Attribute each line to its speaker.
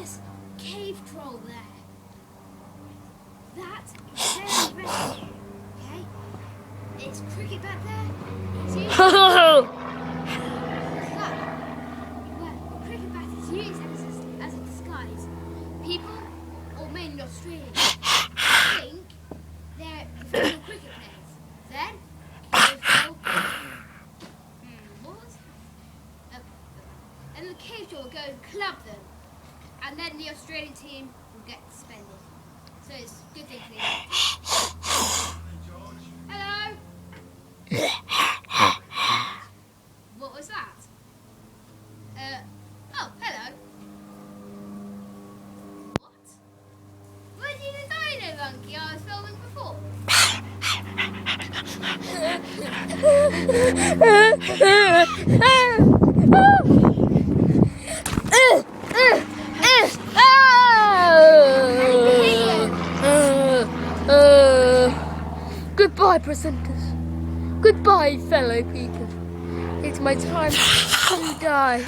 Speaker 1: there's cave troll there. That is very aggressive. Okay? It's cricket back there. It's using well, cricket bat is used as a disguise. People, or mainly Australians, think they're professional cricket players. Then, cave troll. What was that? And the cave troll will go and club them. And then the Australian team will get suspended. So it's a good thing for the Hello? What was that? Oh, hello. What? Weren't you the dino monkey I was filming before?
Speaker 2: Goodbye, presenters. Goodbye, fellow people. It's my time to die.